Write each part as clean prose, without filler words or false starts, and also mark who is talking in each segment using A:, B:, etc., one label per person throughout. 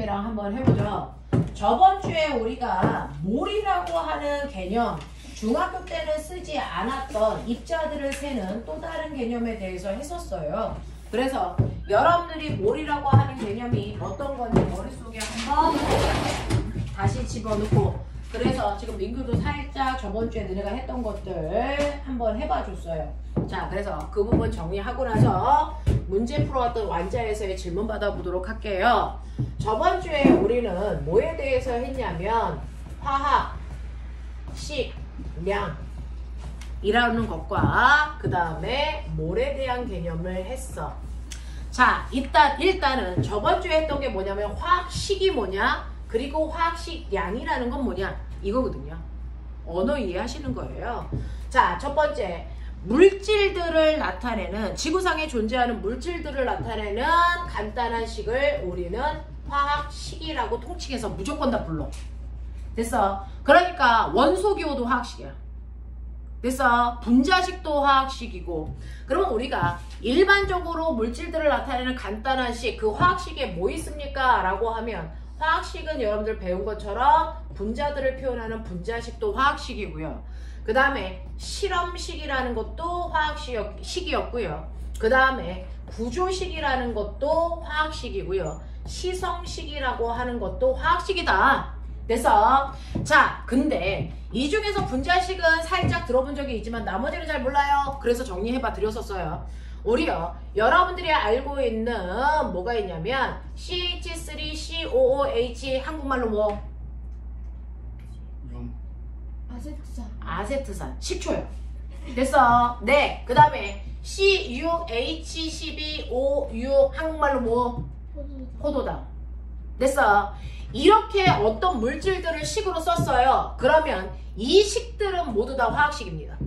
A: 선생님이랑 한번 해보죠. 저번 주에 우리가 몰이라고 하는 개념, 중학교 때는 쓰지 않았던 입자들을 세는 또 다른 개념에 대해서 했었어요. 그래서 여러분들이 몰이라고 하는 개념이 어떤 건지 머릿속에 한번 다시 집어넣고, 그래서 지금 민규도 살짝 저번 주에 너네가 했던 것들 한번 해봐줬어요. 자, 그래서 그 부분 정리하고 나서 문제 풀어왔던 완자에서의 질문 받아보도록 할게요. 저번 주에 우리는 뭐에 대해서 했냐면 화학, 식, 량 이라는 것과 그 다음에 몰에 대한 개념을 했어. 자, 일단은 저번 주에 했던 게 뭐냐면 화학식이 뭐냐, 그리고 화학식 양이라는 건 뭐냐, 이거거든요. 언어 이해하시는 거예요. 자, 첫 번째, 물질들을 나타내는, 지구상에 존재하는 물질들을 나타내는 간단한 식을 우리는 화학식이라고 통칭해서 무조건 다 불러. 됐어? 그러니까 원소기호도 화학식이야. 그래서 분자식도 화학식이고, 그러면 우리가 일반적으로 물질들을 나타내는 간단한 식, 그 화학식에 뭐 있습니까? 라고 하면 화학식은 여러분들 배운 것처럼 분자들을 표현하는 분자식도 화학식이고요. 그 다음에 실험식이라는 것도 화학식이었고요. 그 다음에 구조식이라는 것도 화학식이고요. 시성식이라고 하는 것도 화학식이다. 그래서 자, 근데 이 중에서 분자식은 살짝 들어본 적이 있지만 나머지는 잘 몰라요. 그래서 정리해봐 드렸었어요. 우리요, 여러분들이 알고 있는 뭐가 있냐면 CH3COOH, 한국말로 뭐? 아세트산. 식초요. 됐어. 네. 그 다음에 C6H12O6, 한국말로 뭐? 포도당. 됐어. 이렇게 어떤 물질들을 식으로 썼어요. 그러면 이 식들은 모두 다 화학식입니다.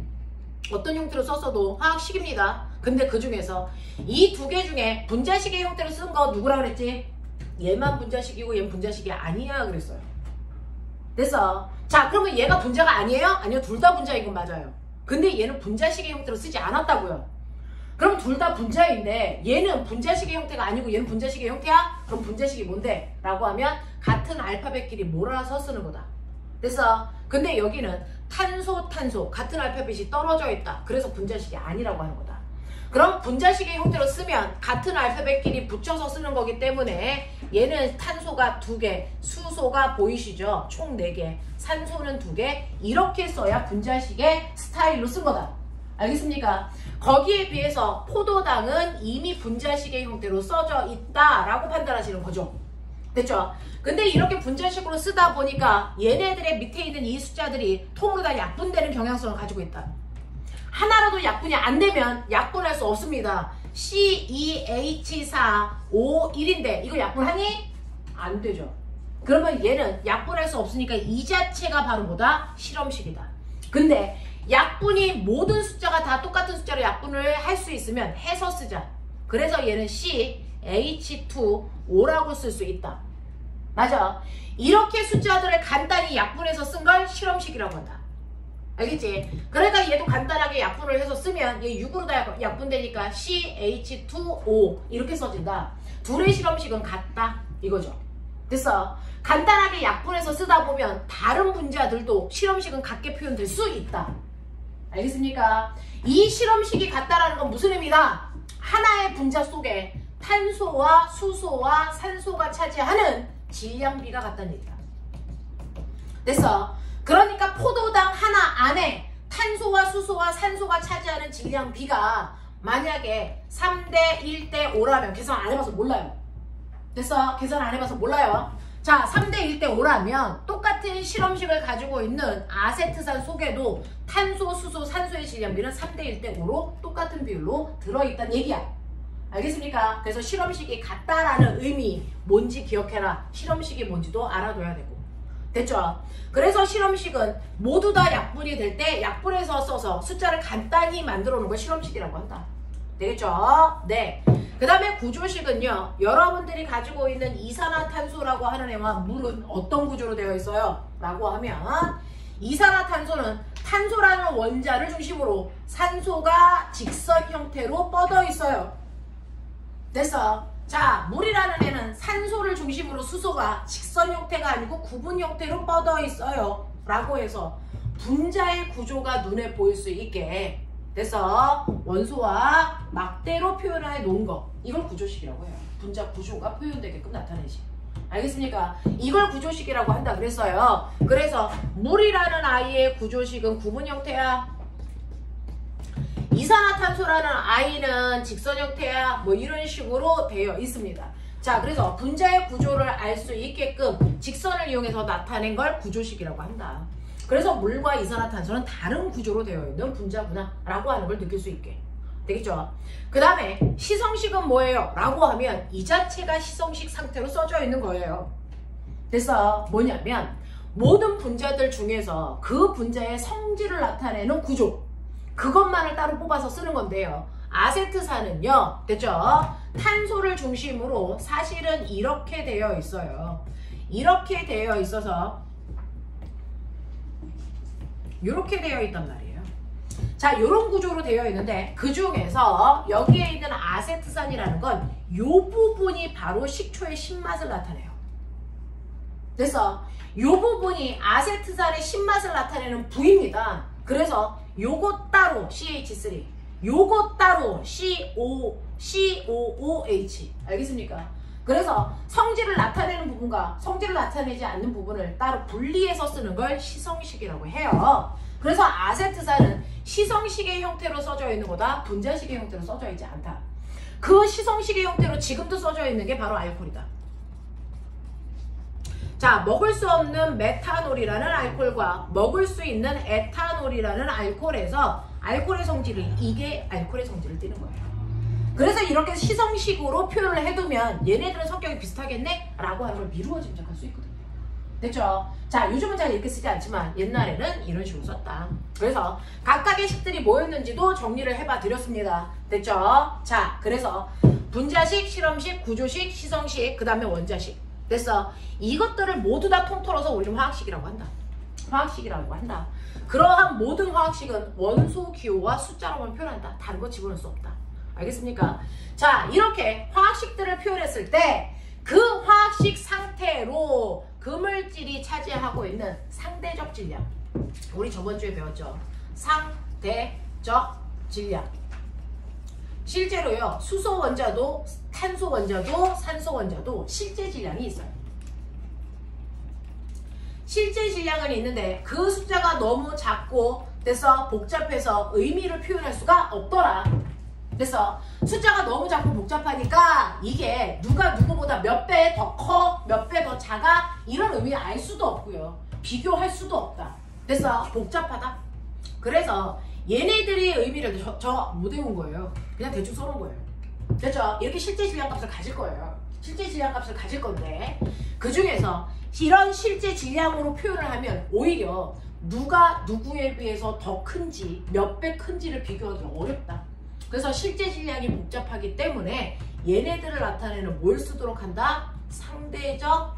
A: 어떤 형태로 썼어도 화학식입니다. 근데 그 중에서 이 두 개 중에 분자식의 형태로 쓴 거 누구라 그랬지? 얘만 분자식이고 얘는 분자식이 아니야 그랬어요. 됐어. 자, 그러면 얘가 분자가 아니에요? 아니요, 둘 다 분자인 건 맞아요. 근데 얘는 분자식의 형태로 쓰지 않았다고요. 그럼 둘 다 분자인데 얘는 분자식의 형태가 아니고 얘는 분자식의 형태야? 그럼 분자식이 뭔데? 라고 하면 같은 알파벳끼리 몰아서 쓰는 거다. 됐어. 근데 여기는 탄소 같은 알파벳이 떨어져 있다. 그래서 분자식이 아니라고 하는 거다. 그럼 분자식의 형태로 쓰면 같은 알파벳끼리 붙여서 쓰는 거기 때문에 얘는 탄소가 2개, 수소가 보이시죠? 총 4개, 산소는 2개, 이렇게 써야 분자식의 스타일로 쓴 거다. 알겠습니까? 거기에 비해서 포도당은 이미 분자식의 형태로 써져 있다라고 판단하시는 거죠. 됐죠? 근데 이렇게 분자식으로 쓰다 보니까 얘네들의 밑에 있는 이 숫자들이 통으로 다 약분되는 경향성을 가지고 있다. 하나라도 약분이 안 되면 약분할 수 없습니다. C2H4O1인데 이거 약분하니? 안 되죠. 그러면 얘는 약분할 수 없으니까 이 자체가 바로 뭐다? 실험식이다. 근데 약분이 모든 숫자가 다 똑같은 숫자로 약분을 할 수 있으면 해서 쓰자. 그래서 얘는 CH2O라고 쓸 수 있다. 맞아. 이렇게 숫자들을 간단히 약분해서 쓴 걸 실험식이라고 한다. 알겠지? 그러니까 얘도 간단하게 약분을 해서 쓰면 얘 6으로 다 약분되니까 CH2O 이렇게 써진다. 둘의 실험식은 같다 이거죠. 됐어. 간단하게 약분해서 쓰다 보면 다른 분자들도 실험식은 같게 표현될 수 있다. 알겠습니까? 이 실험식이 같다라는 건 무슨 의미다? 하나의 분자 속에 탄소와 수소와 산소가 차지하는 질량비가 같다는 얘기다. 됐어. 그러니까 포도당 하나 안에 탄소와 수소와 산소가 차지하는 질량비가 만약에 3대 1대 5라면 계산 안 해봐서 몰라요. 됐어? 계산 안 해봐서 몰라요. 자, 3대 1대 5라면 똑같은 실험식을 가지고 있는 아세트산 속에도 탄소, 수소, 산소의 질량비는 3대 1대 5로 똑같은 비율로 들어있다는 얘기야. 알겠습니까? 그래서 실험식이 같다라는 의미 뭔지 기억해라. 실험식이 뭔지도 알아둬야 되고. 됐죠? 그래서 실험식은 모두 다 약분이 될 때 약분해서 써서 숫자를 간단히 만들어 놓은 걸 실험식이라고 한다. 되겠죠? 네. 그 다음에 구조식은요, 여러분들이 가지고 있는 이산화탄소라고 하는 애와 물은 어떤 구조로 되어 있어요? 라고 하면 이산화탄소는 탄소라는 원자를 중심으로 산소가 직선 형태로 뻗어 있어요. 됐어? 자, 물이라는 애는 산소를 중심으로 수소가 직선 형태가 아니고 구분 형태로 뻗어 있어요. 라고 해서 분자의 구조가 눈에 보일 수 있게 그래서 원소와 막대로 표현해 놓은 거 이걸 구조식이라고 해요. 분자 구조가 표현되게끔 나타내지. 알겠습니까? 이걸 구조식이라고 한다 그랬어요. 그래서 물이라는 아이의 구조식은 구분 형태야. 이산화탄소라는 아이는 직선 형태야. 뭐 이런 식으로 되어 있습니다. 자, 그래서 분자의 구조를 알 수 있게끔 직선을 이용해서 나타낸 걸 구조식이라고 한다. 그래서 물과 이산화탄소는 다른 구조로 되어 있는 분자구나 라고 하는 걸 느낄 수 있게 되겠죠. 그 다음에 시성식은 뭐예요? 라고 하면 이 자체가 시성식 상태로 써져 있는 거예요. 그래서 뭐냐면 모든 분자들 중에서 그 분자의 성질을 나타내는 구조 그것만을 따로 뽑아서 쓰는 건데요. 아세트산은요, 됐죠? 탄소를 중심으로 사실은 이렇게 되어 있어요. 이렇게 되어 있어서 이렇게 되어 있단 말이에요. 자, 이런 구조로 되어 있는데 그 중에서 여기에 있는 아세트산이라는 건 이 부분이 바로 식초의 신맛을 나타내요. 그래서 이 부분이 아세트산의 신맛을 나타내는 부위입니다. 그래서 요거 따로 CH3, 요거 따로 COOH. 알겠습니까? 그래서 성질을 나타내는 부분과 성질을 나타내지 않는 부분을 따로 분리해서 쓰는 걸 시성식이라고 해요. 그래서 아세트산은 시성식의 형태로 써져 있는 거다. 분자식의 형태로 써져 있지 않다. 그 시성식의 형태로 지금도 써져 있는 게 바로 알코올이다. 자, 먹을 수 없는 메탄올이라는 알코올과 먹을 수 있는 에탄올이라는 알코올에서 알코올의 성질을 이게 알코올의 성질을 띠는 거예요. 그래서 이렇게 시성식으로 표현을 해두면 얘네들은 성격이 비슷하겠네? 라고 하는 걸 미루어 짐작할 수 있거든요. 됐죠? 자, 요즘은 잘 이렇게 쓰지 않지만 옛날에는 이런 식으로 썼다. 그래서 각각의 식들이 뭐였는지도 정리를 해봐 드렸습니다. 됐죠? 자, 그래서 분자식, 실험식, 구조식, 시성식, 그 다음에 원자식. 됐어? 이것들을 모두 다 통틀어서 우리는 화학식이라고 한다. 화학식이라고 한다. 그러한 모든 화학식은 원소 기호와 숫자로만 표현한다. 다른 거 집어넣을 수 없다. 알겠습니까? 자, 이렇게 화학식들을 표현했을 때 그 화학식 상태로 그 물질이 차지하고 있는 상대적 질량. 우리 저번 주에 배웠죠? 상대적 질량. 실제로요, 수소 원자도, 탄소 원자도, 산소 원자도 실제 질량이 있어요. 실제 질량은 있는데 그 숫자가 너무 작고 그래서 복잡해서 의미를 표현할 수가 없더라. 그래서 숫자가 너무 작고 복잡하니까 이게 누가 누구보다 몇 배 더 커, 몇 배 더 작아 이런 의미 알 수도 없고요. 비교할 수도 없다. 그래서 복잡하다. 그래서 얘네들이 의미를 저 못 외운 거예요. 그냥 대충 써놓은 거예요. 됐죠? 이렇게 실제 질량값을 가질 거예요. 실제 질량값을 가질 건데 그 중에서 이런 실제 질량으로 표현을 하면 오히려 누가 누구에 비해서 더 큰지 몇 배 큰지를 비교하기 어렵다. 그래서 실제 질량이 복잡하기 때문에 얘네들을 나타내는 뭘 쓰도록 한다? 상대적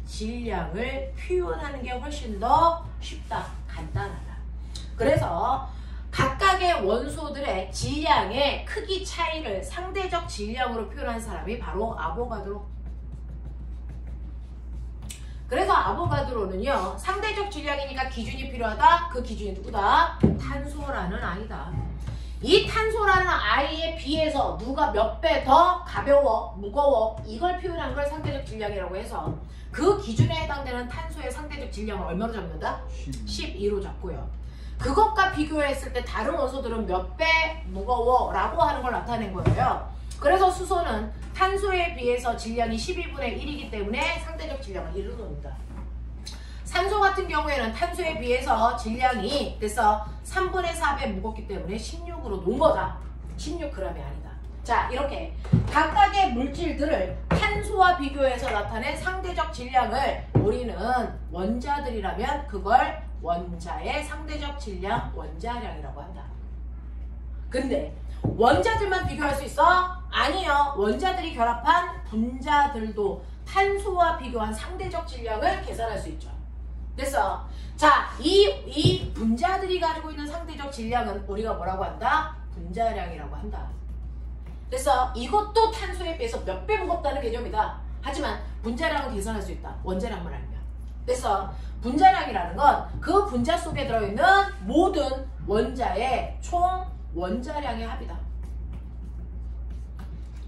A: 질량을 표현하는 게 훨씬 더 쉽다. 간단하다. 그래서 각각의 원소들의 질량의 크기 차이를 상대적 질량으로 표현한 사람이 바로 아보가드로. 그래서 아보가드로는요, 상대적 질량이니까 기준이 필요하다. 그 기준이 누구다? 탄소라는 아이다. 이 탄소라는 아이에 비해서 누가 몇 배 더 가벼워, 무거워 이걸 표현한 걸 상대적 질량이라고 해서 그 기준에 해당되는 탄소의 상대적 질량을 얼마로 잡는다? 12로 잡고요. 그것과 비교했을 때 다른 원소들은 몇 배 무거워 라고 하는 걸 나타낸 거예요. 그래서 수소는 탄소에 비해서 질량이 12분의 1이기 때문에 상대적 질량을 1로 놓는다. 산소 같은 경우에는 탄소에 비해서 질량이 돼서 3분의 4배 무겁기 때문에 16으로 놓은 거다. 16g이 아니다. 자, 이렇게 각각의 물질들을 탄소와 비교해서 나타낸 상대적 질량을 우리는 원자들이라면 그걸 원자의 상대적 질량, 원자량이라고 한다. 근데 원자들만 비교할 수 있어? 아니요. 원자들이 결합한 분자들도 탄소와 비교한 상대적 질량을 계산할 수 있죠. 그래서 자, 이 분자들이 가지고 있는 상대적 질량은 우리가 뭐라고 한다? 분자량이라고 한다. 그래서 이것도 탄소에 비해서 몇 배 무겁다는 개념이다. 하지만 분자량은 계산할 수 있다. 원자량만 알면. 그래서 분자량이라는 건 그 분자 속에 들어있는 모든 원자의 총 원자량의 합이다.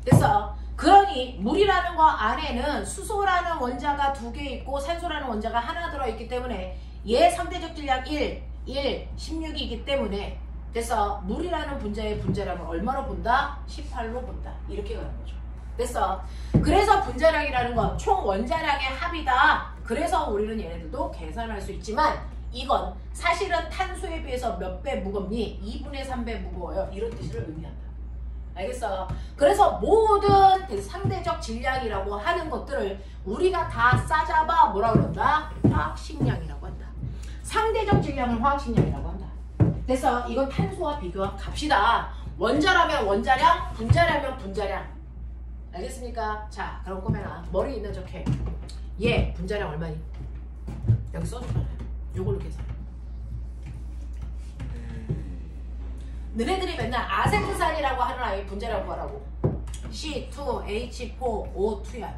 A: 그래서 그러니 물이라는 거 안에는 수소라는 원자가 2개 있고 산소라는 원자가 하나 들어있기 때문에 얘 상대적 질량 1, 16이기 때문에 그래서 물이라는 분자의 분자량을 얼마로 본다? 18로 본다. 이렇게 가는 거죠. 그래서 분자량이라는 건 총 원자량의 합이다. 그래서 우리는 얘네들도 계산할 수 있지만 이건 사실은 탄소에 비해서 몇 배 무겁니? 2분의 3배 무거워요. 이런 뜻을 의미한다. 알겠어? 그래서 모든 상대적 질량이라고 하는 것들을 우리가 다 싸잡아 뭐라 그런다? 화학식량이라고 한다. 상대적 질량을 화학식량이라고 한다. 그래서 이건 탄소와 비교한 값이다. 원자라면 원자량, 분자라면 분자량. 알겠습니까? 자, 그럼 꼬매나 머리 있는 척해. 얘 분자량 얼마니? 여기 써주잖아요. 요걸로 계산해. 너네들이 맨날 아세트산이라고 하는 아이 분자량 구하라고. C2H4O2야.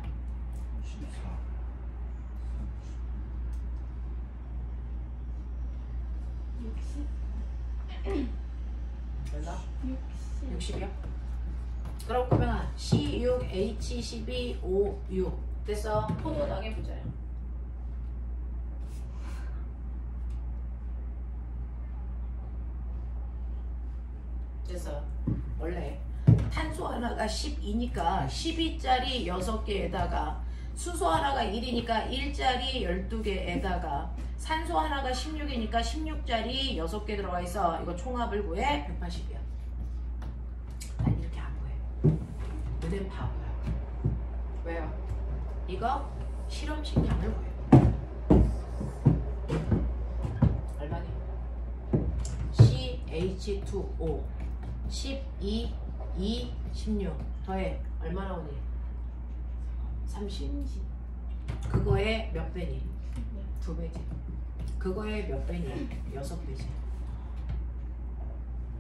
A: 60이요? 그럼 그러면 C6H12O6 됐어. 포도당의 분자량. 그래서 원래 탄소 하나가 12니까 12짜리 6개에다가 수소 하나가 1이니까 1짜리 12개에다가 산소 하나가 16이니까 16짜리 6개 들어가 있어. 이거 총합을 구해 180이야. 난 이렇게 안 구해. 너넨 바보야. 왜요? 이거 실험식량을 구해. 얼마니? CH2O 12, 2, 16 더해 얼마 나오니? 30. 그거에 몇 배니? 2배지. 그거에 몇 배니? 6배지.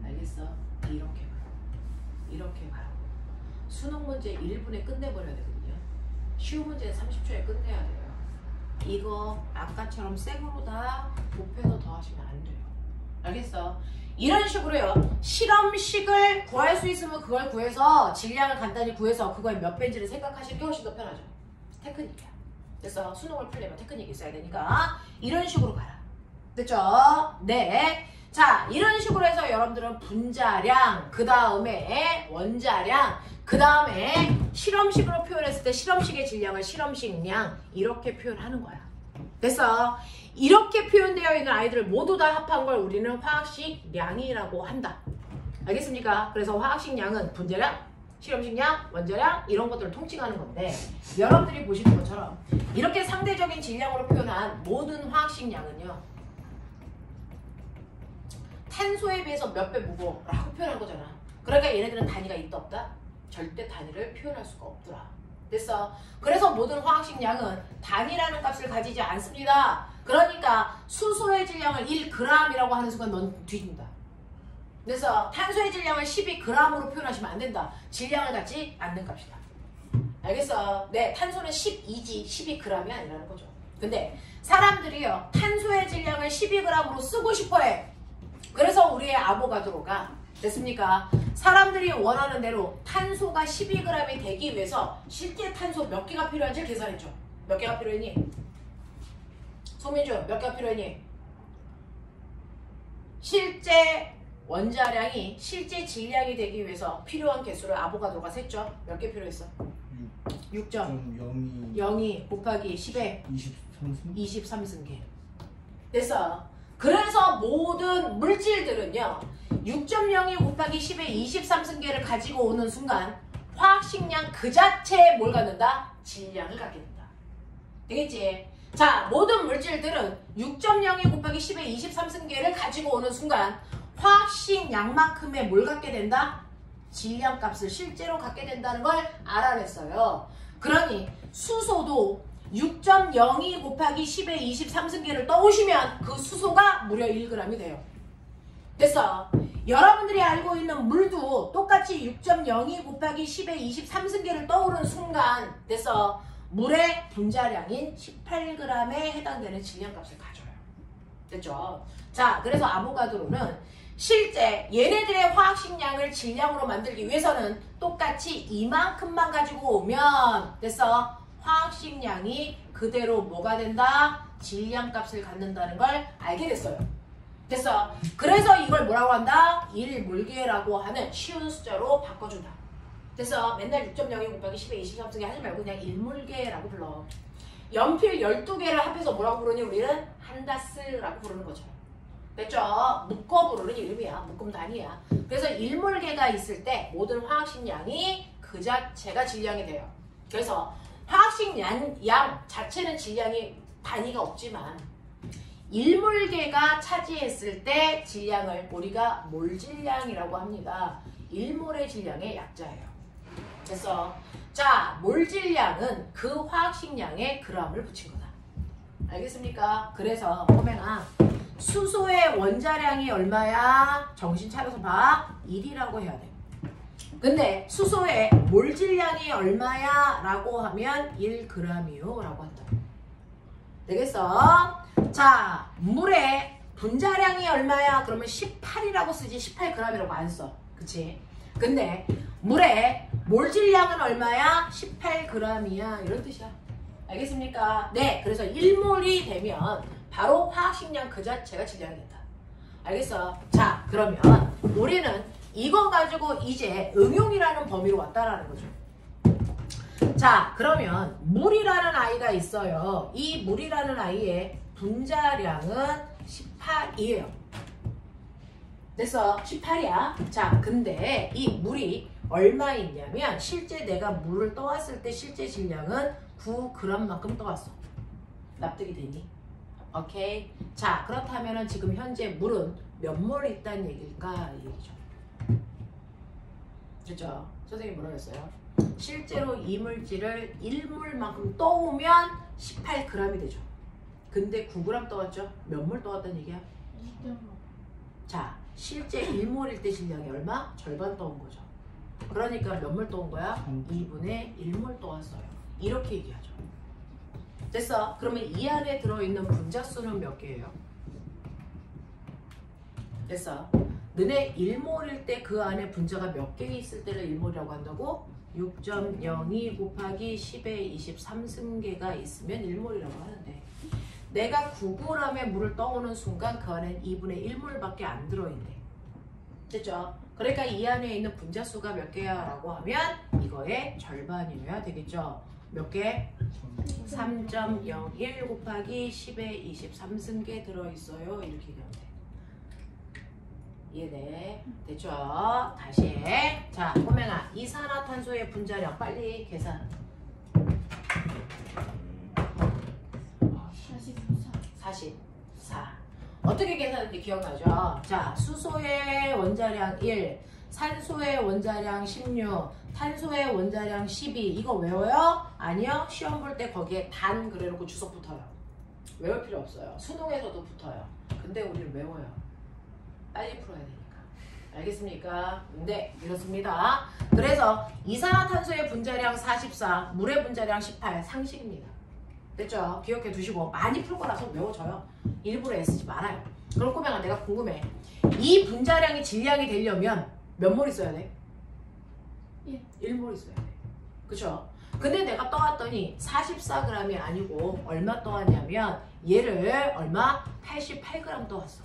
A: 알겠어? 이렇게 가요. 이렇게 가요. 수능 문제 1분에 끝내버려야 되거든요. 쉬운 문제는 30초에 끝내야 돼요. 이거 아까처럼 생으로 다 곱해서 더하시면 안 돼요. 알겠어? 이런 식으로요. 실험식을 구할 수 있으면 그걸 구해서 질량을 간단히 구해서 그거의 몇 배인지를 생각하시는 게 훨씬 더 편하죠. 테크닉이야. 그래서 수능을 풀려면 테크닉이 있어야 되니까 이런 식으로 가라. 됐죠? 네. 자, 이런 식으로 해서 여러분들은 분자량, 그 다음에 원자량, 그 다음에 실험식으로 표현했을 때 실험식의 질량을 실험식량 이렇게 표현하는 거야. 그래서 이렇게 표현되어 있는 아이들을 모두 다 합한 걸 우리는 화학식량이라고 한다. 알겠습니까? 그래서 화학식량은 분자량, 실험식량, 원자량 이런 것들을 통칭하는 건데 여러분들이 보시는 것처럼 이렇게 상대적인 질량으로 표현한 모든 화학식량은요. 탄소에 비해서 몇 배 무거워 라고 표현한 거잖아. 그러니까 얘네들은 단위가 있다 없다? 절대 단위를 표현할 수가 없더라. 됐어? 그래서 모든 화학식량은 단위라는 값을 가지지 않습니다. 그러니까 수소의 질량을 1g이라고 하는 순간 넌 뒤진다. 그래서 탄소의 질량을 12g으로 표현하시면 안 된다. 질량을 갖지 않는 값이다. 알겠어? 네, 탄소는 12지 12g이 아니라는 거죠. 근데 사람들이요 탄소의 질량을 12g으로 쓰고 싶어해. 그래서 우리의 아보가드로가 됐습니까? 사람들이 원하는 대로 탄소가 12g이 되기 위해서 실제 탄소 몇 개가 필요한지 계산했죠. 몇 개가 필요했니? 소민주 몇 개가 필요했니? 실제 원자량이 실제 질량이 되기 위해서 필요한 개수를 아보가드로가 셌죠. 몇 개 필요했어? 6.02 0이 곱하기 10에 23승계. 됐어. 그래서 모든 물질들은요 6.02 곱하기 10에 23승계를 가지고 오는 순간 화학식량 그 자체에 뭘 갖는다? 질량을 갖게 된다. 되겠지? 자, 모든 물질들은 6.02 곱하기 10에 23승계를 가지고 오는 순간 화학식량만큼의 뭘 갖게 된다? 질량값을 실제로 갖게 된다는 걸 알아냈어요. 그러니 수소도 6.02 곱하기 10에 23승계를 떠오시면 그 수소가 무려 1g이 돼요. 됐어. 여러분들이 알고 있는 물도 똑같이 6.02 곱하기 10의 23승계를 떠오른 순간 돼서 물의 분자량인 18g에 해당되는 질량값을 가져요. 됐죠? 자, 그래서 아보가드로는 실제 얘네들의 화학식량을 질량으로 만들기 위해서는 똑같이 이만큼만 가지고 오면 됐어? 화학식량이 그대로 뭐가 된다? 질량값을 갖는다는 걸 알게 됐어요. 됐어? 그래서 이걸 뭐라고 한다? 1몰계라고 하는 쉬운 숫자로 바꿔준다. 됐어? 맨날 6.02 곱하기 10의 23승계 하지 말고 그냥 1몰계라고 불러. 연필 12개를 합해서 뭐라고 부르니 우리는 한다스라고 부르는 거죠. 됐죠? 묶어 부르는 이름이야. 묶음 단위야. 그래서 1몰계가 있을 때 모든 화학식량이 그 자체가 질량이 돼요. 그래서 화학식량 양 자체는 질량이 단위가 없지만 1몰계가 차지했을 때 질량을 우리가 몰질량이라고 합니다. 1몰의 질량의 약자예요. 됐어? 자, 몰질량은 그 화학식량에 g을 붙인 거다. 알겠습니까? 그래서 호맹아, 수소의 원자량이 얼마야? 정신 차려서 봐. 1이라고 해야 돼. 근데 수소의 몰질량이 얼마야? 라고 하면 1g이요 라고 한다. 되겠어? 자, 물의 분자량이 얼마야? 그러면 18이라고 쓰지 18g이라고 안 써. 그치? 근데 물의 몰질량은 얼마야? 18g이야. 이런 뜻이야. 알겠습니까? 네, 그래서 1몰이 되면 바로 화학식량 그 자체가 질량이 된다. 알겠어? 자, 그러면 우리는 이거 가지고 이제 응용이라는 범위로 왔다라는 거죠. 자, 그러면 물이라는 아이가 있어요. 이 물이라는 아이의 분자량은 18이에요. 됐어? 18이야. 자, 근데 이 물이 얼마 있냐면 실제 내가 물을 떠왔을 때 실제 질량은 9g만큼 떠왔어. 납득이 되니? 오케이? 자, 그렇다면 지금 현재 물은 몇 몰 있다는 얘기일까? 이 얘기죠. 됐죠? 선생님이 뭐라고 했어요? 실제로 이물질을 1몰만큼 떠오면 18g이 되죠. 근데 9g 떠왔죠? 몇 몰 떠왔다는 얘기야?
B: 2.5.
A: 자, 실제 1몰일 때 질량이 얼마? 절반 떠온 거죠. 그러니까 몇 몰 떠온 거야? 2분의 1몰 떠왔어요. 이렇게 얘기하죠. 됐어? 그러면 이 안에 들어있는 분자수는 몇 개예요? 됐어? 너네 1몰일 때 그 안에 분자가 몇 개 있을 때를 1몰이라고 한다고? 6.02 곱하기 10의 23승계가 있으면 1몰이라고 하는데 내가 9g의 물을 떠오는 순간 그 안엔 2분의 1몰밖에 안 들어있네. 됐죠? 그러니까 이 안에 있는 분자수가 몇 개야? 라고 하면 이거의 절반이어야 되겠죠? 몇 개? 3.01 곱하기 10의 23승계 들어있어요. 이렇게 얘기하면 돼. 이해돼? 됐죠? 다시 해. 자, 호맹아, 이산화탄소의 분자량 빨리 계산. 44. 어떻게 계산하는지 기억나죠? 자, 수소의 원자량 1, 산소의 원자량 16, 탄소의 원자량 12. 이거 외워요? 아니요. 시험 볼 때 거기에 단 그래놓고 주석 붙어요. 외울 필요 없어요. 수능에서도 붙어요. 근데 우리는 외워요. 빨리 풀어야 되니까. 알겠습니까? 네, 이렇습니다. 그래서 이산화탄소의 분자량 44, 물의 분자량 18, 상식입니다. 됐죠? 기억해 두시고 많이 풀 거라서 외워져요. 일부러 애쓰지 말아요. 그럴 거면 내가 궁금해. 이 분자량이 질량이 되려면 몇 몰 있어야 돼? 1몰 있어야 돼. 그쵸? 근데 내가 떠왔더니 44g이 아니고 얼마 떠왔냐면 얘를 얼마? 88g 떠왔어.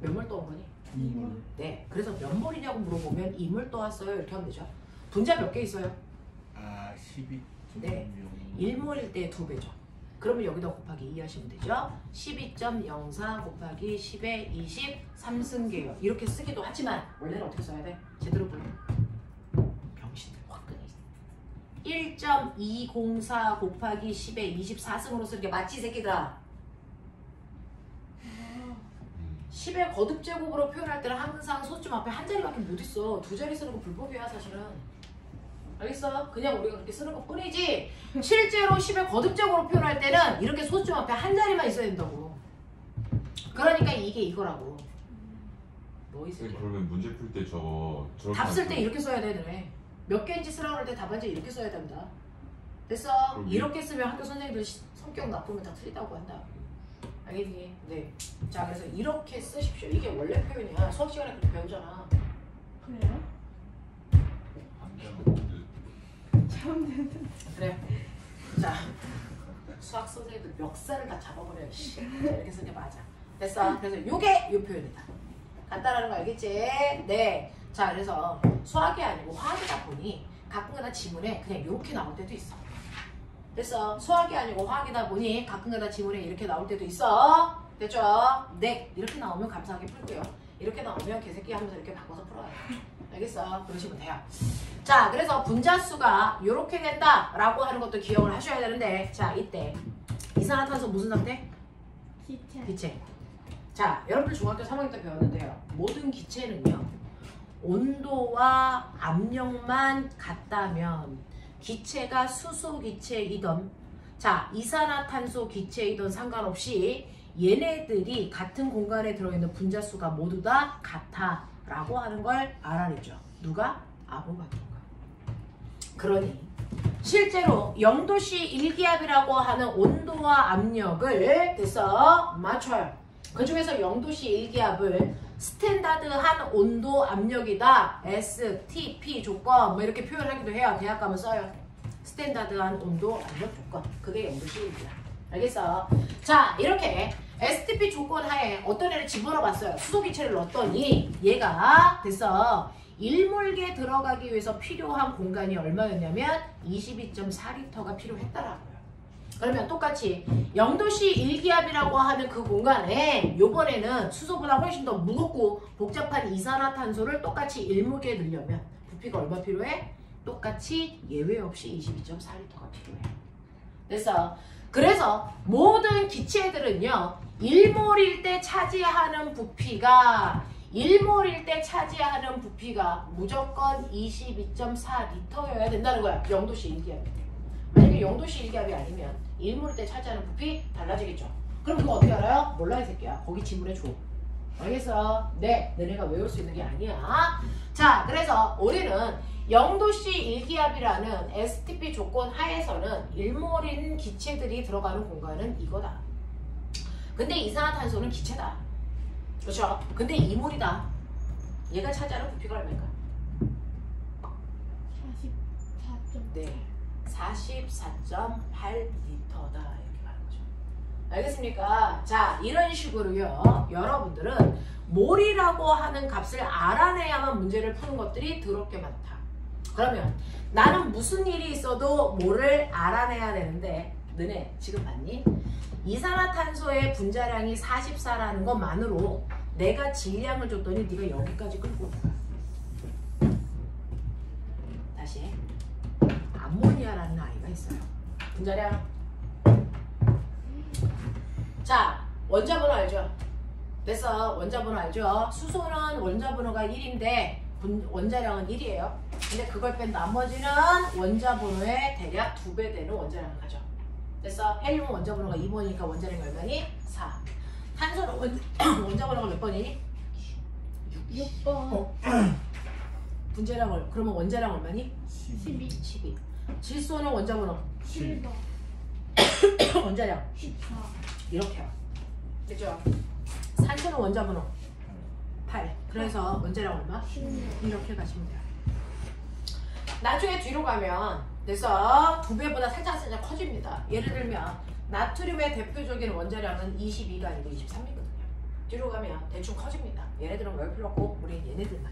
A: 몇 몰 떠온 거니?
B: 2몰.
A: 네, 그래서 몇 몰이냐고 물어보면 2몰 떠왔어요. 이렇게 하면 되죠. 분자 몇 개 있어요?
C: 12.
A: 네, 1몰일 때 2배죠. 그러면 여기다 곱하기 2 하시면 되죠. 12.04 곱하기 10의 23승계요. 이렇게 쓰기도 하지만 원래는 어떻게 써야 돼? 제대로 불러. 병신들 화끈해. 1.204 곱하기 10의 24승으로 쓰는 게 맞지, 새끼들아? 10의 거듭제곱으로 표현할 때는 항상 소점 앞에 한 자리밖에 못 있어. 두 자리 쓰는 거 불법이야, 사실은. 알겠어? 그냥 우리가 그렇게 쓰는 것 뿐이지 실제로 10의 거듭제곱으로 표현할 때는 이렇게 소점 앞에 한 자리만 있어야 된다고. 그러니까 이게 이거라고. 뭐 있을게?
B: 그러면 문제 풀 때 저렇게
A: 답 쓸 때 이렇게 써야 돼, 너네. 몇 개인지 쓰라고 할 때 답안지 이렇게 써야 된다. 됐어? 이렇게 쓰면 학교 선생님들 성격 나쁘면 다 틀리다고 한다. 알겠니? 네. 자, 그래서 이렇게 쓰십시오. 이게 원래 표현이야. 수학 시간에 그렇게 배우잖아.
D: 그래요? 처음 듣는.
A: 그래. 자, 수학 선생님들 멱살을 다 잡아버려. 씨. 자, 이렇게 쓰는 게 맞아. 됐어? 그래서 요게 요 표현이다. 간단하는 거 알겠지? 네. 자, 그래서 수학이 아니고 화학이다 보니 가끔가다 지문에 그냥 이렇게 나올 때도 있어. 됐어? 수학이 아니고 화학이다 보니 가끔가다 지문에 이렇게 나올 때도 있어. 됐죠? 네. 이렇게 나오면 감사하게 풀게요. 이렇게 나오면 개새끼 하면서 이렇게 바꿔서 풀어요. 알겠어? 그러시면 돼요. 자, 그래서 분자수가 이렇게 된다라고 하는 것도 기억을 하셔야 되는데, 자, 이때 이산화탄소 무슨 상태?
D: 기체.
A: 기체. 자, 여러분들 중학교 3학년 때 배웠는데요. 모든 기체는요, 온도와 압력만 같다면 기체가 수소 기체이던, 자, 이산화탄소 기체이던 상관없이 얘네들이 같은 공간에 들어있는 분자수가 모두 다 같아라고 하는 걸 알아냈죠. 누가? 아보가드로가. 그러니 실제로 0도씨 일기압이라고 하는 온도와 압력을 됐어 맞춰요. 그 중에서 0도씨 일기압을 스탠다드한 온도 압력이다. STP 조건 뭐 이렇게 표현하기도 해요. 대학 가면 써요. 스탠다드한 온도 압력 조건. 그게 0도씨 일기압. 알겠어? 자, 이렇게 STP 조건 하에 어떤 애를 집어넣어 봤어요. 수소기체를 넣었더니 얘가 됐어. 1몰기에 들어가기 위해서 필요한 공간이 얼마였냐면 22.4L가 필요했다라고요. 그러면 똑같이 0도씨 일기압이라고 하는 그 공간에 요번에는 수소보다 훨씬 더 무겁고 복잡한 이산화탄소를 똑같이 1몰기에 넣으려면 부피가 얼마 필요해? 똑같이 예외 없이 22.4L가 필요해. 됐어? 그래서 모든 기체들은요 1몰일 때 차지하는 부피가 1몰일 때 차지하는 부피가 무조건 22.4L여야 된다는 거야. 0도씨 일기압이. 만약에 0도씨 일기압이 아니면 1몰일 때 차지하는 부피 달라지겠죠. 그럼 그거 어떻게 알아요? 몰라 이 새끼야. 거기 지문에 줘. 알겠어? 네, 너네가 외울 수 있는 게 아니야. 자, 그래서 우리는 0도씨 일기압이라는 STP 조건 하에서는 1몰인 기체들이 들어가는 공간은 이거다. 근데 이산화탄소는 기체다. 그렇죠? 근데 2몰이다. 얘가 차지하는 부피가 얼마일까?
D: 44점.
A: 네, 44.8L다 이렇게 가는 거죠. 알겠습니까? 자, 이런 식으로요. 여러분들은 몰이라고 하는 값을 알아내야만 문제를 푸는 것들이 더럽게 많다. 그러면 나는 무슨 일이 있어도 몰을 알아내야 되는데 너네 지금 봤니? 이산화탄소의 분자량이 44라는 것만으로 내가 질량을 줬더니 네가 여기까지 끌고 올까? 다시 해. 암모니아라는 아이가 있어요. 분자량. 자, 원자번호 알죠? 됐어. 원자번호 알죠? 수소는 원자번호가 1인데 원자량은 1이에요. 근데 그걸 뺀 나머지는 원자번호의 대략 2배 되는 원자량을 가져. 됐어? 헬륨은 원자번호가 2번이니까 원자량이 얼마니? 4. 탄소는 원자번호가 몇 번이니?
D: 6번.
A: 분자량을 그러면 원자량 얼마니?
D: 12.
A: 12. 질소는 원자번호
D: 7번.
A: 원자량
D: 14.
A: 이렇게요. 됐죠? 산소는 원자번호 8. 그래서 원자량 얼마?
D: 16.
A: 이렇게 가시면 돼요. 나중에 뒤로 가면 그래서 2배보다 살짝 커집니다. 예를 들면 나트륨의 대표적인 원자량은 22가 아니고 23이거든요. 뒤로 가면 대충 커집니다. 얘네들은 왜 필요 없고 우린 얘네들만.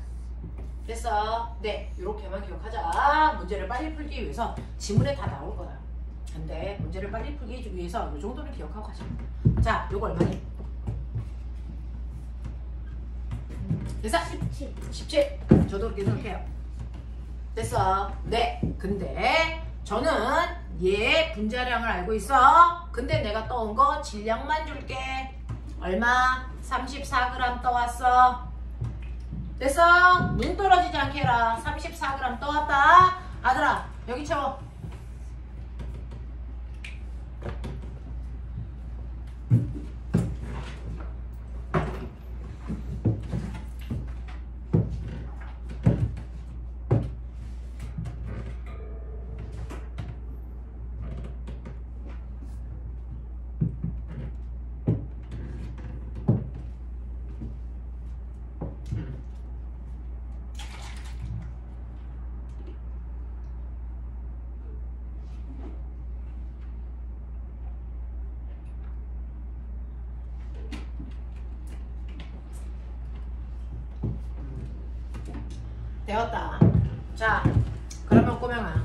A: 됐어? 네, 이렇게만 기억하자. 문제를 빨리 풀기 위해서 지문에 다 나올 거다. 근데 문제를 빨리 풀기 위해서 이 정도는 기억하고 가시면 돼요. 자, 요거 얼마니? 됐어?
D: 17.
A: 17. 저도 그렇게 생각해요. 됐어? 네. 근데 저는 얘 분자량을 알고 있어. 근데 내가 떠온 거 질량만 줄게. 얼마? 34g 떠왔어. 됐어? 눈 떨어지지 않게 해라. 34g 떠왔다. 아들아, 여기 채워. 되었다. 자, 그러면 꼬맹아,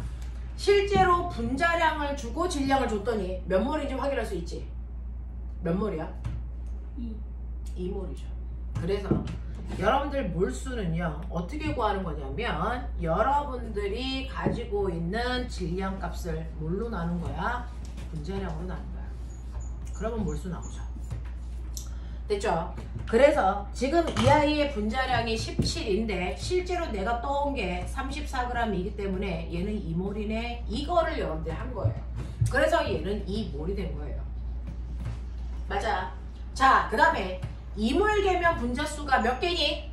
A: 실제로 분자량을 주고 질량을 줬더니 몇 몰인지 확인할 수 있지? 몇 몰이야? 2몰이죠. 그래서 여러분들 몰수는요 어떻게 구하는 거냐면 여러분들이 가지고 있는 질량 값을 뭘로 나눈 거야? 분자량으로 나눈 거야. 그러면 몰수 나오죠. 됐죠? 그래서 지금 이 아이의 분자량이 17인데 실제로 내가 떠온 게 34g이기 때문에 얘는 2몰이네. 이거를 여러분들이 한 거예요. 그래서 얘는 2몰이 된 거예요. 맞아. 자, 그 다음에 2몰 계면 분자수가 몇 개니?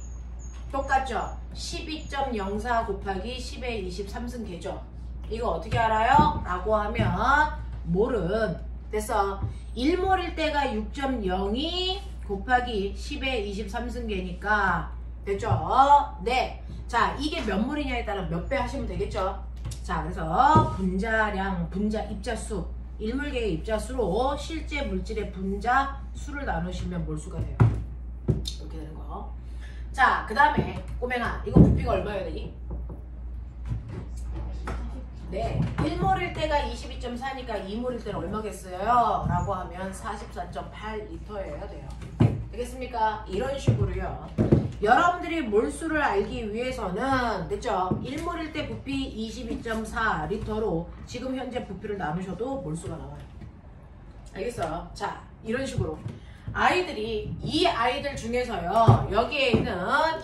A: 똑같죠? 12.04 곱하기 10의 23승계죠. 이거 어떻게 알아요? 라고 하면 몰은 됐어. 1몰일 때가 6.02 곱하기 10의 23승계니까 됐죠? 네. 자, 이게 몇 몰이냐에 따라 몇 배 하시면 되겠죠? 자, 그래서 분자량, 분자 입자수 1몰계의 입자수로 실제 물질의 분자 수를 나누시면 몰수가 돼요. 이렇게 되는 거. 자, 그 다음에 꼬맹아, 이거 부피가 얼마여야 되니? 네, 1몰일 때가 22.4니까 2몰일 때는 얼마겠어요? 라고 하면 44.8L여야 돼요. 되겠습니까? 이런 식으로요. 여러분들이 몰수를 알기 위해서는 됐죠? 1몰일 때 부피 22.4L로 지금 현재 부피를 나누셔도 몰수가 나와요. 알겠어요? 자, 이런 식으로 아이들이 이 아이들 중에서요 여기에 있는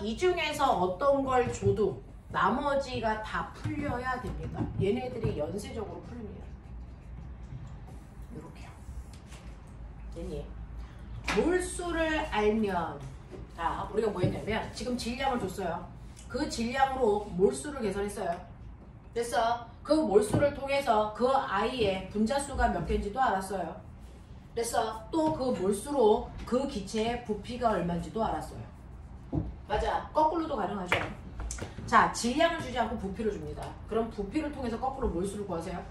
A: 이 중에서 어떤 걸 줘도 나머지가 다 풀려야 됩니다. 얘네들이 연쇄적으로 풀립니다. 이렇게요. 됐니? 몰수를 알면 자, 우리가 뭐 했냐면 지금 질량을 줬어요. 그 질량으로 몰수를 계산했어요. 됐어? 그 몰수를 통해서 그 아이의 분자수가 몇 개인지도 알았어요. 됐어? 또 그 몰수로 그 기체의 부피가 얼마인지도 알았어요. 맞아. 거꾸로도 가능하죠. 자, 질량을 주지 않고 부피를 줍니다. 그럼 부피를 통해서 거꾸로 몰수를 구하세요.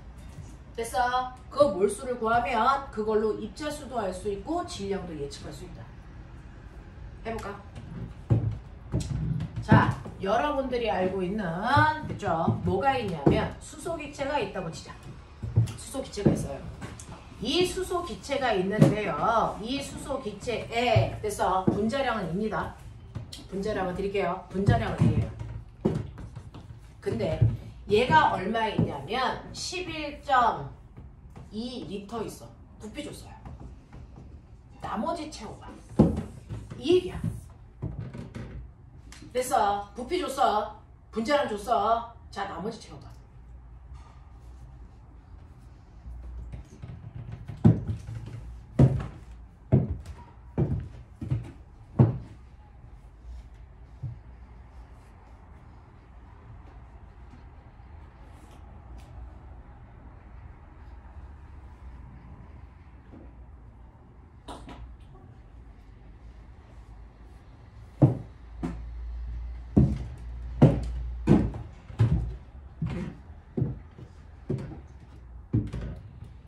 A: 됐어? 그 몰수를 구하면 그걸로 입자수도 알 수 있고 질량도 예측할 수 있다. 해볼까? 자, 여러분들이 알고 있는 그죠? 뭐가 있냐면 수소기체가 있다고 치자. 수소기체가 있어요. 이 수소기체가 있는데요. 이 수소기체에 됐어? 분자량은 입니다. 분자량을 드릴게요. 분자량을 드려요. 근데 얘가 얼마에 있냐면 11.2L 있어. 부피 줬어요. 나머지 채워봐. 이 얘기야. 됐어. 부피 줬어. 분자량 줬어. 자, 나머지 채워봐.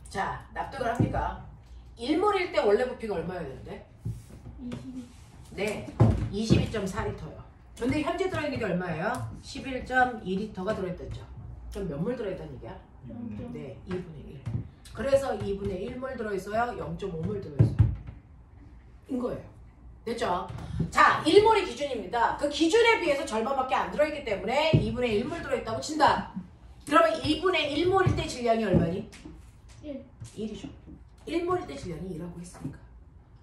A: 자, 납득을 합니까? 1몰일 때 원래 부피가 얼마여야 되는데?
D: 22.
A: 네, 22.4L요. 근데 현재 들어있는 게 얼마예요? 11.2L가 들어있댔죠. 그럼 몇 몰 들어있다는 얘기야? 네, 2분의 1. 그래서 2분의 1몰 들어있어요? 0.5몰 들어있어요. 인 거예요. 됐죠? 자, 1몰이 기준입니다. 그 기준에 비해서 절반밖에 안 들어있기 때문에 2분의 1몰 들어있다고 친다. 그러면 2분의 1몰일 때 질량이 얼마니? 1이죠. 1몰일 때 질량이 2라고 했으니까.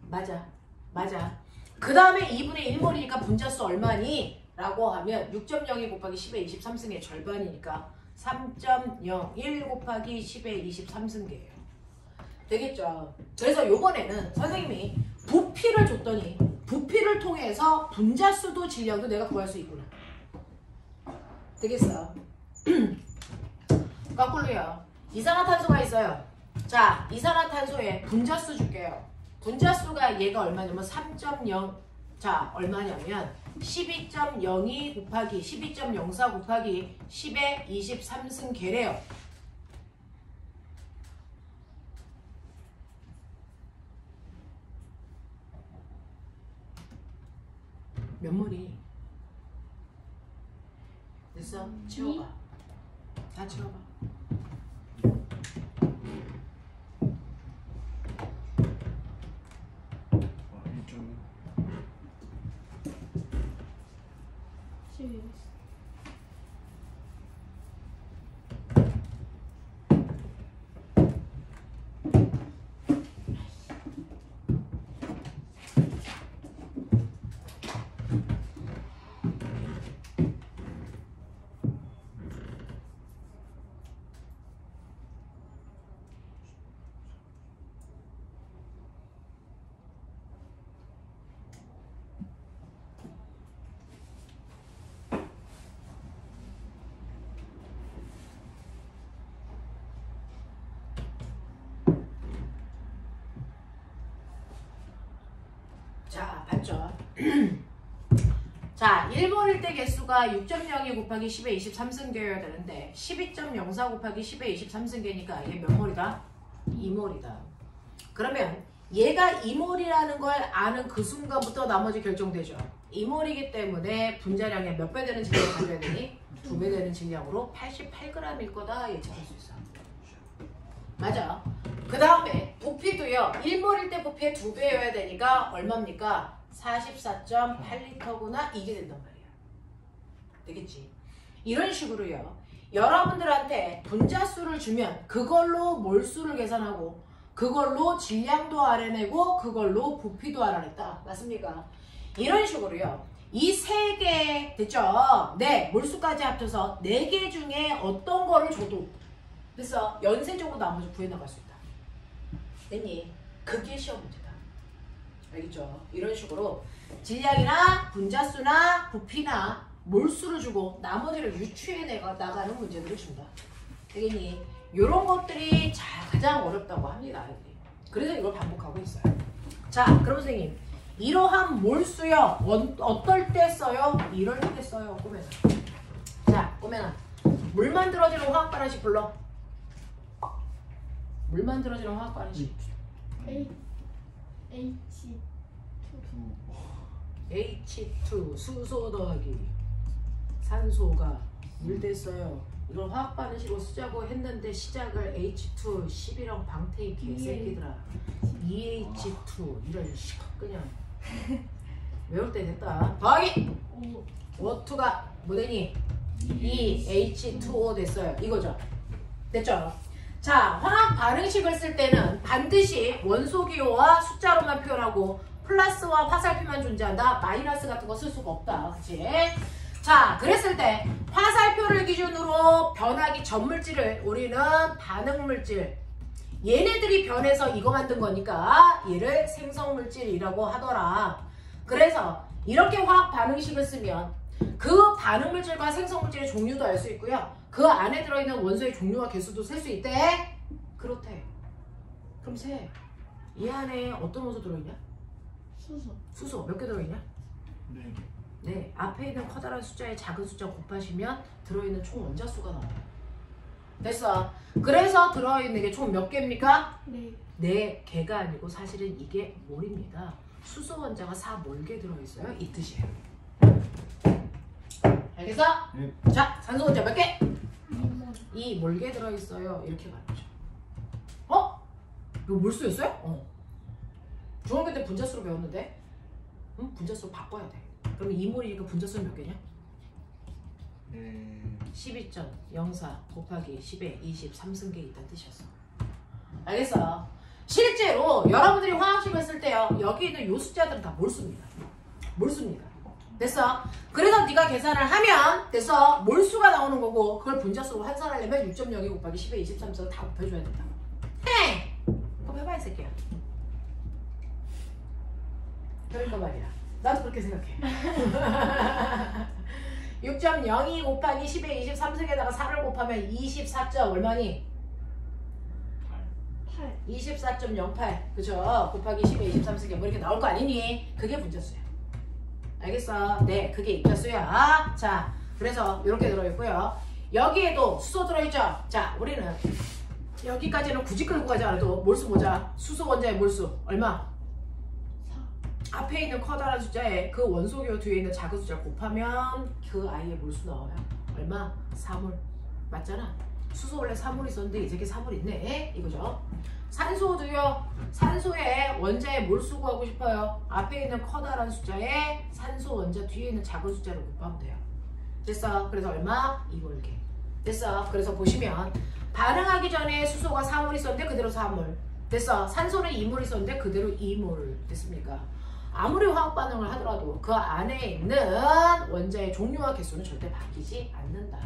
A: 맞아. 맞아. 그 다음에 2분의 1몰이니까 분자수 얼마니? 라고 하면 6.02 곱하기 10의 23승의 절반이니까 3.01 곱하기 10의 23승계예요. 되겠죠? 그래서 요번에는 선생님이 부피를 줬더니 부피를 통해서 분자수도 질량도 내가 구할 수 있구나. 되겠어? 거꾸로요. 이산화탄소가 있어요. 자, 이산화탄소의 분자수 줄게요. 분자수가 얘가 얼마냐면 3.0. 자, 얼마냐면 12.02 곱하기 12.04 곱하기 10의 23승계래요. 몇 몰이? 됐어. 채워봐. 다 채워봐.
C: 와, 1.5.
D: 12.
A: 자, 봤죠? 자, 1몰일 때 개수가 6.02 곱하기 10의 23승계여야 되는데 12.04 곱하기 10의 23승계니까 얘 몇 몰이다? 2몰이다. 그러면 얘가 2몰이라는 걸 아는 그 순간부터 나머지 결정되죠. 2몰이기 때문에 분자량의 몇 배 되는 질량을 가져야 되니? 2배 되는 질량으로 88g일 거다 예측할 수 있어. 맞아. 그 다음에 부피도요. 1몰일 때 부피의 2배여야 되니까 얼마입니까? 44.8리터구나. 이게 된단 말이야. 되겠지? 이런 식으로요. 여러분들한테 분자수를 주면 그걸로 몰수를 계산하고 그걸로 질량도 알아내고 그걸로 부피도 알아냈다. 맞습니까? 이런 식으로요. 이 세 개 됐죠? 네. 몰수까지 합쳐서 4개 중에 어떤 거를 줘도 그래서 연쇄적으로 나머지 구해나갈 수 있다. 됐니? 그게 시험 문제다. 알겠죠? 이런 식으로 질량이나 분자수나 부피나 몰수를 주고 나머지를 유추해 나가는 문제들을 준다. 되겠니? 이런 것들이 가장 어렵다고 합니다. 아이들이. 그래서 이걸 반복하고 있어요. 자, 그럼 선생님 이러한 몰수요. 어떨 때 써요? 이럴 때 써요. 꼬매나. 자, 꼬매나. 물 만들어지는 화학 반응식 불러. 물 만들어지는 화학 반응식. H2 수소 더하기 산소가 물 됐어요. 이걸 화학 반응식으로 쓰자고 했는데 시작을 H2 10이랑 방태이 개새끼들아. EH2 이런 식 그냥 외울 때 됐다. 더하기 O2가 뭐되니? EH2O 됐어요. 이거죠. 됐죠? 자, 화학 반응식을 쓸 때는 반드시 원소 기호와 숫자로만 표현하고 플러스와 화살표만 존재한다. 마이너스 같은 거 쓸 수가 없다. 그치? 자, 그랬을 때 화살표를 기준으로 변하기 전 물질을 우리는 반응물질, 얘네들이 변해서 이거 만든 거니까 얘를 생성물질이라고 하더라. 그래서 이렇게 화학 반응식을 쓰면 그 반응물질과 생성물질의 종류도 알 수 있고요. 그 안에 들어있는 원소의 종류와 개수도 셀 수 있대. 그렇대. 그럼 세. 이 안에 어떤 원소 들어있냐? 수소. 몇 개 들어있냐?
C: 4개.
A: 네. 앞에 있는 커다란 숫자에 작은 숫자 곱하시면 들어있는 총 원자수가 나와요. 됐어. 그래서 들어있는 게 총 몇 개입니까? 4개가 아니고 사실은 이게 몰입니다. 수소 원자가 4몰개 들어있어요. 이 뜻이에요. 알겠어?
C: 네.
A: 자, 산소 원자 몇 개? 2몰개 들어있어요. 이렇게 말하죠. 어? 이거 몰수였어요? 어. 중학교 때 분자수로 배웠는데 응? 분자수로 바꿔야 돼. 그럼 2몰이니까 분자수는 몇 개냐? 12.04 곱하기 10에 23승계 있다는 뜻이었어. 알겠어? 실제로 여러분들이 화학식을 쓸 때요. 여기 있는 요 숫자들은 다 몰수입니다. 몰수입니다. 됐어? 그래서 네가 계산을 하면 됐어? 몰수가 나오는 거고 그걸 분자수로 환산하려면 6.02 곱하기 10에 23승 다 곱해줘야 된다. 해! 그럼 해봐 이 새끼야. 그러니까 말이야. 나도 그렇게 생각해. 6.02 곱하기 10의 23승에다가 4를 곱하면 24. 얼마니? 24.08 그죠? 곱하기 10의 23승에 뭐 이렇게 나올 거 아니니? 그게 분자수야. 알겠어? 네, 그게 입자수야. 자, 그래서 이렇게 들어있고요. 여기에도 수소 들어있죠? 자, 우리는 여기까지는 굳이 끌고 가지 않아도 몰수 보자. 수소 원자의 몰수 얼마? 앞에 있는 커다란 숫자에 그 원소교 뒤에 있는 작은 숫자를 곱하면 그 아이의 몰수 나와요. 얼마? 3몰. 맞잖아. 수소 원래 3몰 있었는데 이제 3몰 있네. 이거죠. 산소도요. 산소의 원자의 몰수 구하고 싶어요. 앞에 있는 커다란 숫자에 산소 원자 뒤에 있는 작은 숫자를 곱하면 돼요. 됐어. 그래서 얼마? 2몰개. 됐어. 그래서 보시면 반응하기 전에 수소가 4몰 있었는데 그대로 4몰. 됐어. 산소는 2몰 있었는데 그대로 2몰. 됐습니까? 아무리 화학 반응을 하더라도 그 안에 있는 원자의 종류와 개수는 절대 바뀌지 않는다.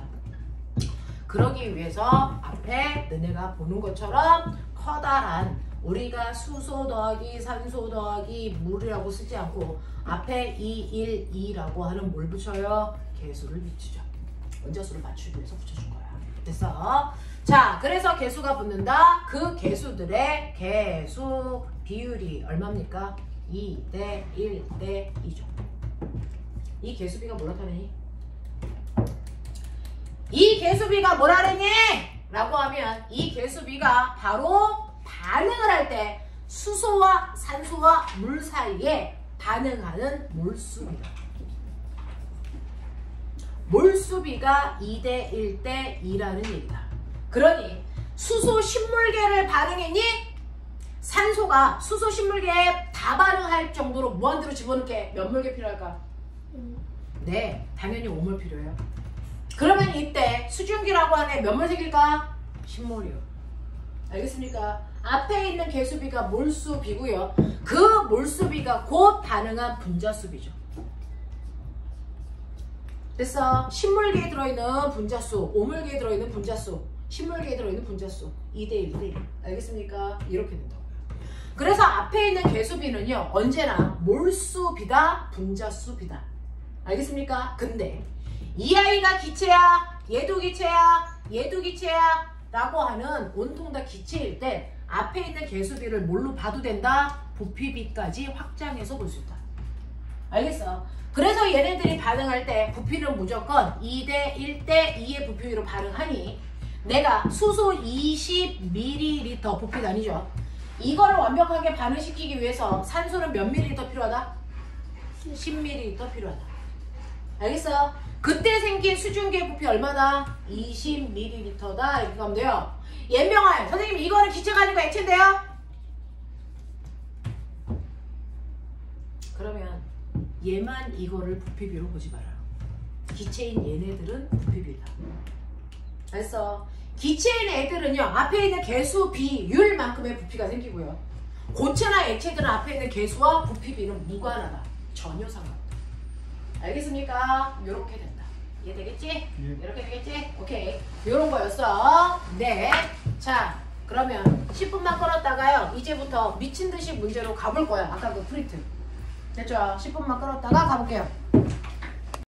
A: 그러기 위해서 앞에 너네가 보는 것처럼 커다란 우리가 수소 더하기 산소 더하기 물이라고 쓰지 않고 앞에 2, 1, 2라고 하는 뭘 붙여요? 개수를 붙이죠. 원자수를 맞추기 위해서 붙여준 거야. 됐어? 자, 그래서 개수가 붙는다. 그 개수들의 개수 비율이 얼마입니까? 2대 1대 2죠. 이 개수비가 뭐라 하니? 이 개수비가 뭐라니? 라고 하면 이 개수비가 바로 반응을 할 때 수소와 산소와 물 사이에 반응하는 몰수비다. 몰수비가 2대 1대 2라는 얘기다. 그러니 수소 10몰개를 반응했니? 산소가 수소 10몰개에 다 반응할 정도로 무한대로 집어넣게 몇 몰개 필요할까? 네, 당연히 5몰 필요해요. 그러면 이때 수증기라고 하는 몇 몰 생길까? 10몰이요. 알겠습니까? 앞에 있는 개수비가 몰수비고요. 그 몰수비가 곧 반응한 분자수비죠. 됐어? 10몰개에 들어있는 분자수, 5몰개에 들어있는 분자수, 10몰개에 들어있는 분자수 2대 1대 1. 알겠습니까? 이렇게 된다고요. 그래서 앞에 있는 개수비는요. 언제나 몰수비다, 분자수비다. 알겠습니까? 근데 이 아이가 기체야, 얘도 기체야, 얘도 기체야 라고 하는 온통 다 기체일 때 앞에 있는 개수비를 뭘로 봐도 된다? 부피비까지 확장해서 볼 수 있다. 알겠어? 그래서 얘네들이 반응할 때 부피는 무조건 2대 1대 2의 부피로 반응하니 내가 수소 20ml 부피가 아니죠. 이거를 완벽하게 반응시키기 위해서 산소는 몇 ml 필요하다? 10ml 필요하다. 알겠어? 그때 생긴 수증기의 부피 얼마다? 20ml다. 이렇게 가면 돼요. 연명하여 선생님 이거는 기체가 아니고 액체인데요? 그러면 얘만 이거를 부피비로 보지 말아요. 기체인 얘네들은 부피비다. 알았어? 기체인 애들은요. 앞에 있는 개수 비율만큼의 부피가 생기고요. 고체나 액체들은 앞에 있는 개수와 부피비는 무관하다. 전혀 상관없다. 알겠습니까? 요렇게 된다. 이해되겠지? 이렇게 되겠지? 오케이. 요런 거였어. 네. 자, 그러면 10분만 끌었다가요. 이제부터 미친듯이 문제로 가볼 거야. 아까 그 프린트. 됐죠? 10분만 끌었다가 가볼게요.